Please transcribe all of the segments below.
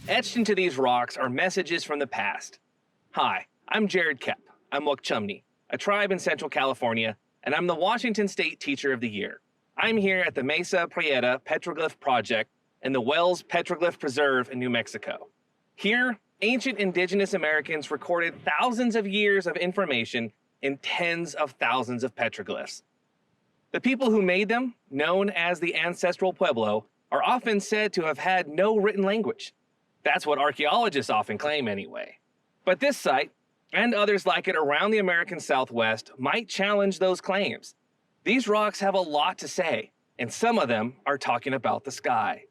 Etched into these rocks are messages from the past. Hi, I'm Jerad Koepp. I'm Wukchumni, a tribe in Central California, and I'm the Washington State Teacher of the Year. I'm here at the Mesa Prieta Petroglyph Project in the Wells Petroglyph Preserve in New Mexico. Here, ancient indigenous Americans recorded thousands of years of information in tens of thousands of petroglyphs. The people who made them, known as the ancestral Pueblo, are often said to have had no written language. That's what archaeologists often claim anyway. But this site, and others like it around the American Southwest, might challenge those claims. These rocks have a lot to say, and some of them are talking about the sky.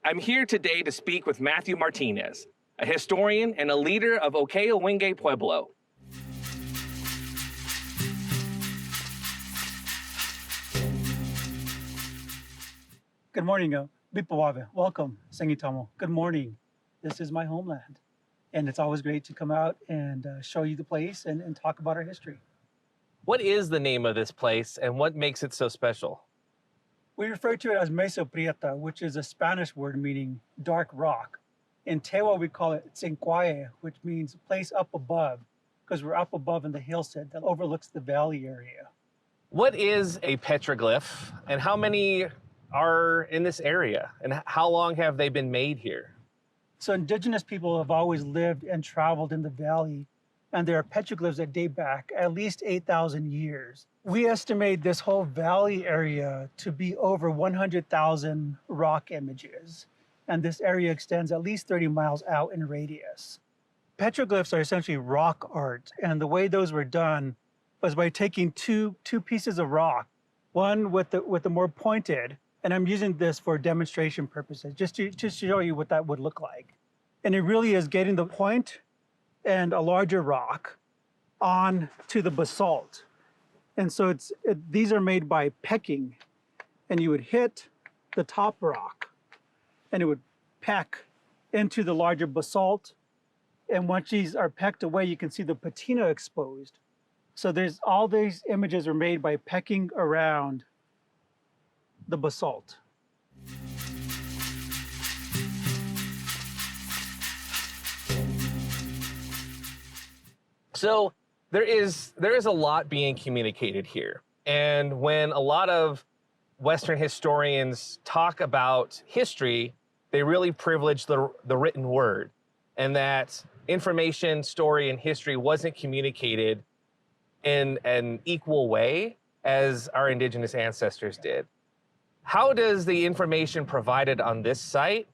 I'm here today to speak with Matthew Martinez, a historian and a leader of Indigenous Pueblo. Good morning, Bipawabe. Welcome, Sengitamo. Good morning. This is my homeland. And it's always great to come out and show you the place and talk about our history. What is the name of this place and what makes it so special? We refer to it as Mesa Prieta, which is a Spanish word meaning dark rock. In Tewa, we call it Tsinquaye, which means place up above, because we're up above in the hillside that overlooks the valley area. What is a petroglyph and how many are in this area? And how long have they been made here? So indigenous people have always lived and traveled in the valley, and there are petroglyphs that date back at least 8,000 years. We estimate this whole valley area to be over 100,000 rock images, and this area extends at least 30 miles out in radius. Petroglyphs are essentially rock art, and the way those were done was by taking two pieces of rock, one with the more pointed, and I'm using this for demonstration purposes, just to show you what that would look like. And it really is getting the point and a larger rock on to the basalt. And so these are made by pecking, and you would hit the top rock and it would peck into the larger basalt. And once these are pecked away, you can see the patina exposed. So all these images are made by pecking around the basalt. So there is a lot being communicated here. And when a lot of Western historians talk about history, they really privilege the written word, and that information, story, and history wasn't communicated in an equal way as our indigenous ancestors did. How does the information provided on this site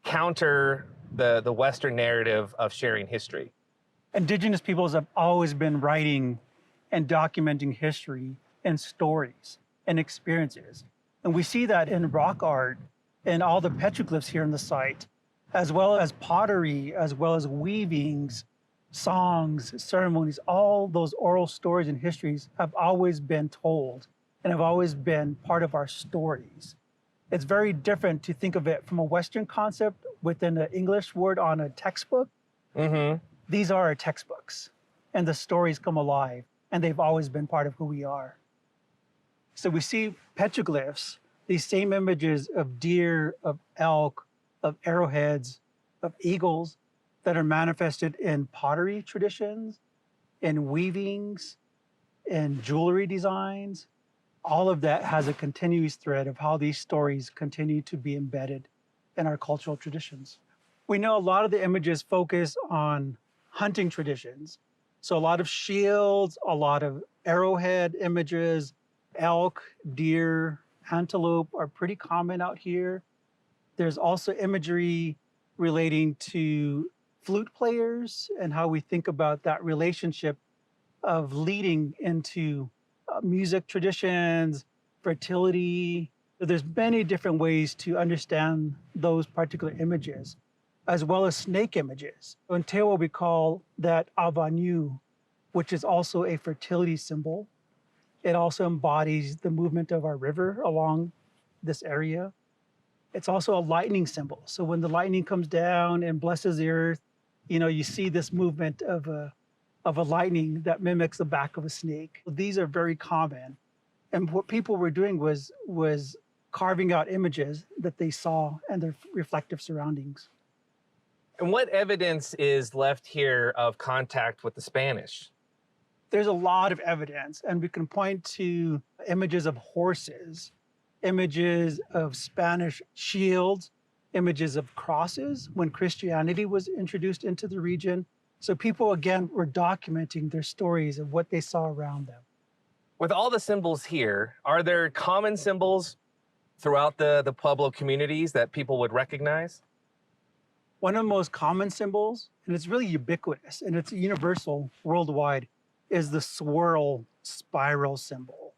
counter the Western narrative of sharing history? Indigenous peoples have always been writing and documenting history and stories and experiences. And we see that in rock art and all the petroglyphs here in the site, as well as pottery, as well as weavings, songs, ceremonies. All those oral stories and histories have always been told and have always been part of our stories. It's very different to think of it from a Western concept within an English word on a textbook. Mm-hmm. These are our textbooks, and the stories come alive, and they've always been part of who we are. So we see petroglyphs, these same images of deer, of elk, of arrowheads, of eagles that are manifested in pottery traditions, in weavings, in jewelry designs. All of that has a continuous thread of how these stories continue to be embedded in our cultural traditions. We know a lot of the images focus on hunting traditions. So a lot of shields, a lot of arrowhead images, elk, deer, antelope are pretty common out here. There's also imagery relating to flute players and how we think about that relationship of leading into music traditions, fertility. There's many different ways to understand those particular images, as well as snake images. In Tewa, we call that avanyu, which is also a fertility symbol. It also embodies the movement of our river along this area. It's also a lightning symbol. So when the lightning comes down and blesses the earth, you see this movement of of a lightning that mimics the back of a snake. These are very common. And what people were doing was carving out images that they saw and their reflective surroundings. And what evidence is left here of contact with the Spanish? There's a lot of evidence, and we can point to images of horses, images of Spanish shields, images of crosses when Christianity was introduced into the region. So people, again, were documenting their stories of what they saw around them. With all the symbols here, are there common symbols throughout the Pueblo communities that people would recognize? One of the most common symbols, and it's really ubiquitous and it's universal worldwide, is the swirl spiral symbol.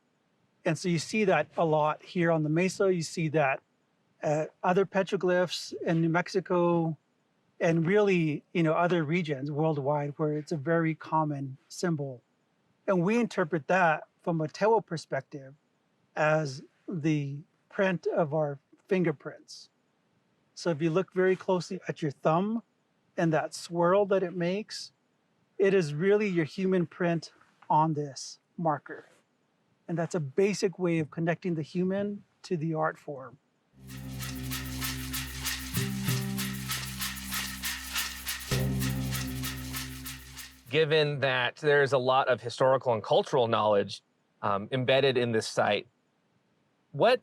And so you see that a lot here on the Mesa. You see that at other petroglyphs in New Mexico and really, other regions worldwide where it's a very common symbol. And we interpret that from a Tewa perspective as the print of our fingerprints. So if you look very closely at your thumb and that swirl that it makes, it is really your human print on this marker. And that's a basic way of connecting the human to the art form. Given that there's a lot of historical and cultural knowledge embedded in this site, what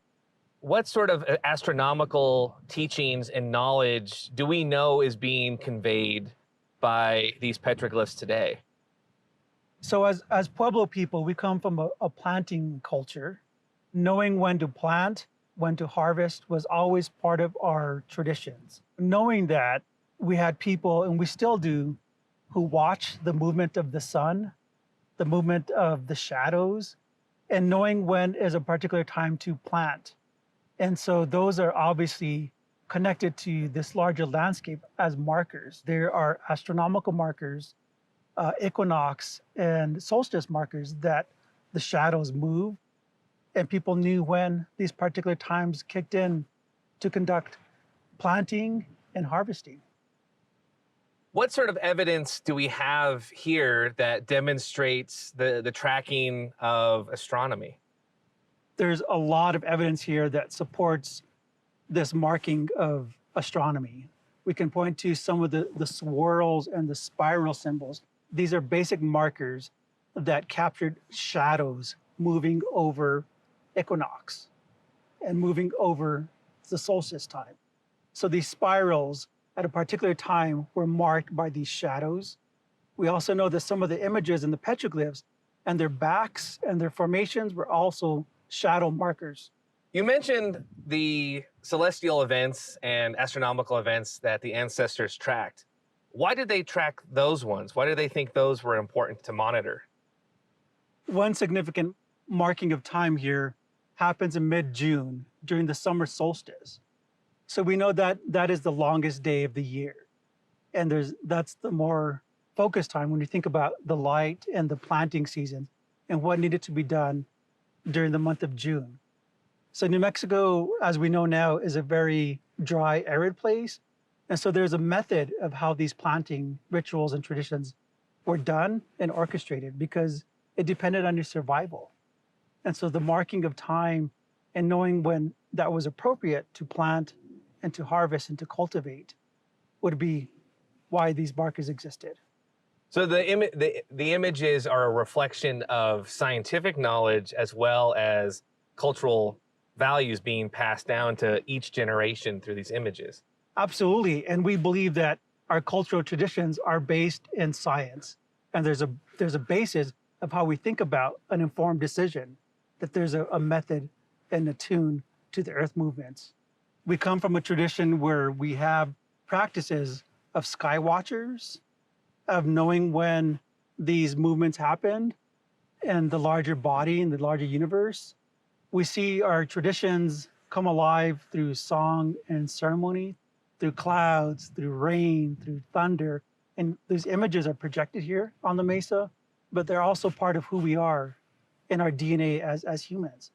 sort of astronomical teachings and knowledge do we know is being conveyed by these petroglyphs today? So as Pueblo people, we come from a planting culture. Knowing when to plant, when to harvest was always part of our traditions. Knowing that, we had people, and we still do, who watch the movement of the sun, the movement of the shadows, and knowing when is a particular time to plant. And so those are obviously connected to this larger landscape as markers. There are astronomical markers, equinox and solstice markers that the shadows move, and people knew when these particular times kicked in to conduct planting and harvesting. What sort of evidence do we have here that demonstrates the tracking of astronomy? There's a lot of evidence here that supports this marking of astronomy. We can point to some of the swirls and the spiral symbols. These are basic markers that captured shadows moving over equinox and moving over the solstice time. So these spirals at a particular time were marked by these shadows. We also know that some of the images in the petroglyphs and their backs and their formations were also shadow markers. You mentioned the celestial events and astronomical events that the ancestors tracked. Why did they track those ones? Why did they think those were important to monitor? One significant marking of time here happens in mid-June during the summer solstice. So we know that that is the longest day of the year. And that's the more focused time when you think about the light and the planting season and what needed to be done during the month of June. So New Mexico, as we know now, is a very dry, arid place. And so there's a method of how these planting rituals and traditions were done and orchestrated because it depended on your survival. And so the marking of time and knowing when that was appropriate to plant and to harvest and to cultivate would be why these markers existed. So the images are a reflection of scientific knowledge as well as cultural values being passed down to each generation through these images. Absolutely. And we believe that our cultural traditions are based in science. And there's a basis of how we think about an informed decision, that there's a method and a tune to the earth movements. We come from a tradition where we have practices of sky watchers, of knowing when these movements happened and the larger body and the larger universe. We see our traditions come alive through song and ceremony, through clouds, through rain, through thunder. And these images are projected here on the Mesa, but they're also part of who we are in our DNA as humans.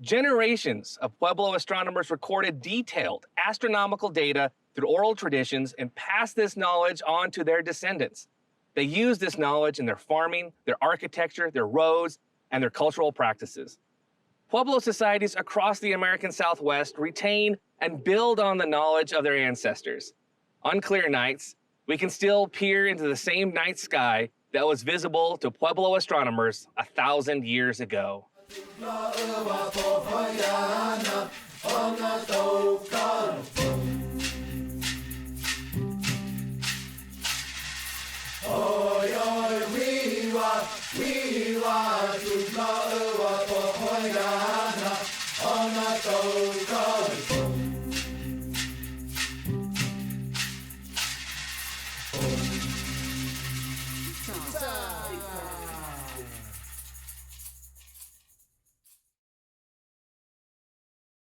Generations of Pueblo astronomers recorded detailed astronomical data through oral traditions and passed this knowledge on to their descendants. They used this knowledge in their farming, their architecture, their roads, and their cultural practices. Pueblo societies across the American Southwest retain and build on the knowledge of their ancestors. On clear nights, we can still peer into the same night sky that was visible to Pueblo astronomers 1,000 years ago.